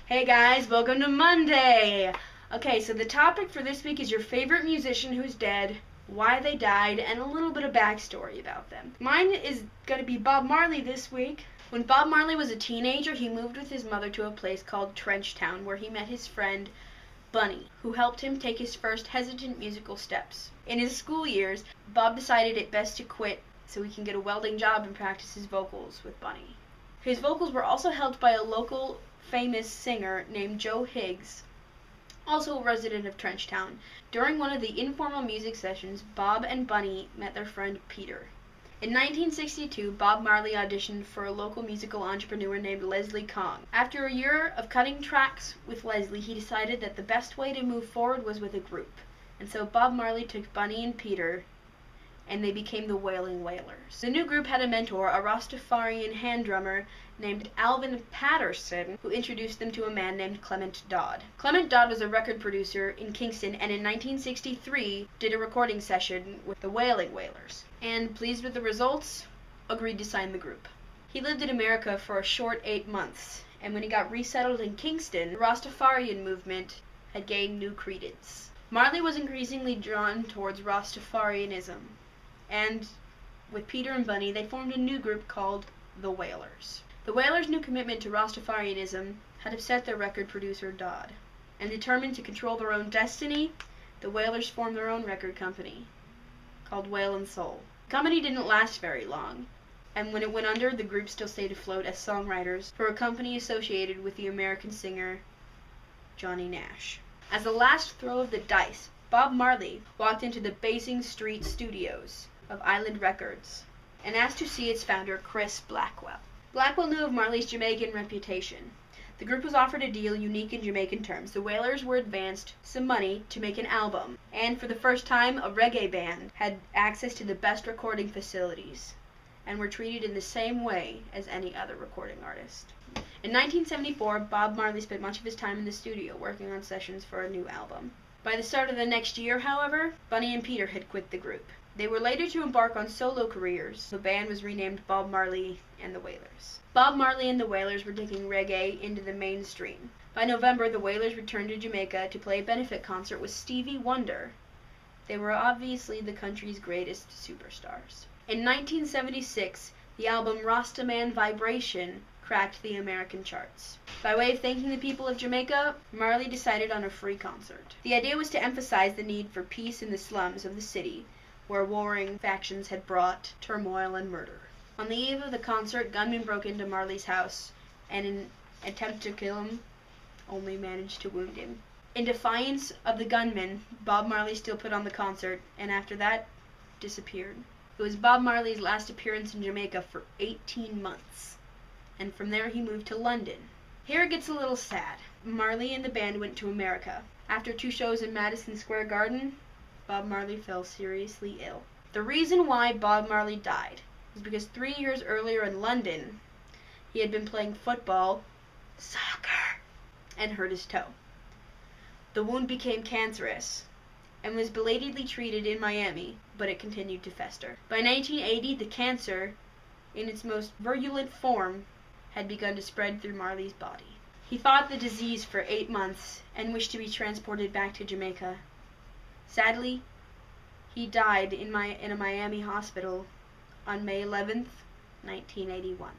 Hey guys, welcome to Monday! Okay, so the topic for this week is your favorite musician who's dead, why they died, and a little bit of backstory about them. Mine is going to be Bob Marley this week. When Bob Marley was a teenager, he moved with his mother to a place called Trenchtown, where he met his friend Bunny, who helped him take his first hesitant musical steps. In his school years, Bob decided it best to quit so he can get a welding job and practice his vocals with Bunny. His vocals were also helped by a local famous singer named Joe Higgs, also a resident of Trenchtown. During one of the informal music sessions, Bob and Bunny met their friend Peter. In 1962, Bob Marley auditioned for a local musical entrepreneur named Leslie Kong. After a year of cutting tracks with Leslie, he decided that the best way to move forward was with a group. And so Bob Marley took Bunny and Peter, and they became the Wailing Wailers. The new group had a mentor, a Rastafarian hand drummer named Alvin Patterson, who introduced them to a man named Clement Dodd. Clement Dodd was a record producer in Kingston, and in 1963 did a recording session with the Wailing Wailers, and pleased with the results, agreed to sign the group. He lived in America for a short 8 months, and when he got resettled in Kingston, the Rastafarian movement had gained new credence. Marley was increasingly drawn towards Rastafarianism, and with Peter and Bunny, they formed a new group called the Wailers. The Wailers' new commitment to Rastafarianism had upset their record producer Dodd, and determined to control their own destiny, the Wailers formed their own record company called Wail and Soul. The company didn't last very long, and when it went under, the group still stayed afloat as songwriters for a company associated with the American singer Johnny Nash. As the last throw of the dice, Bob Marley walked into the Basing Street studios of Island Records and asked to see its founder, Chris Blackwell. Blackwell knew of Marley's Jamaican reputation. The group was offered a deal unique in Jamaican terms. The Wailers were advanced some money to make an album, and for the first time, a reggae band had access to the best recording facilities and were treated in the same way as any other recording artist. In 1974, Bob Marley spent much of his time in the studio working on sessions for a new album. By the start of the next year, however, Bunny and Peter had quit the group. They were later to embark on solo careers. The band was renamed Bob Marley and the Wailers. Bob Marley and the Wailers were taking reggae into the mainstream. By November, the Wailers returned to Jamaica to play a benefit concert with Stevie Wonder. They were obviously the country's greatest superstars. In 1976, the album Rastaman Vibration cracked the American charts. By way of thanking the people of Jamaica, Marley decided on a free concert. The idea was to emphasize the need for peace in the slums of the city, where warring factions had brought turmoil and murder. On the eve of the concert, gunmen broke into Marley's house, and in an attempt to kill him, only managed to wound him. In defiance of the gunmen, Bob Marley still put on the concert, and after that, disappeared. It was Bob Marley's last appearance in Jamaica for 18 months, and from there he moved to London. Here it gets a little sad. Marley and the band went to America. After 2 shows in Madison Square Garden, Bob Marley fell seriously ill. The reason why Bob Marley died was because 3 years earlier in London, he had been playing football, soccer, and hurt his toe. The wound became cancerous and was belatedly treated in Miami, but it continued to fester. By 1980, the cancer, in its most virulent form, had begun to spread through Marley's body. He fought the disease for 8 months and wished to be transported back to Jamaica. Sadly, he died in a Miami hospital on May 11th, 1981.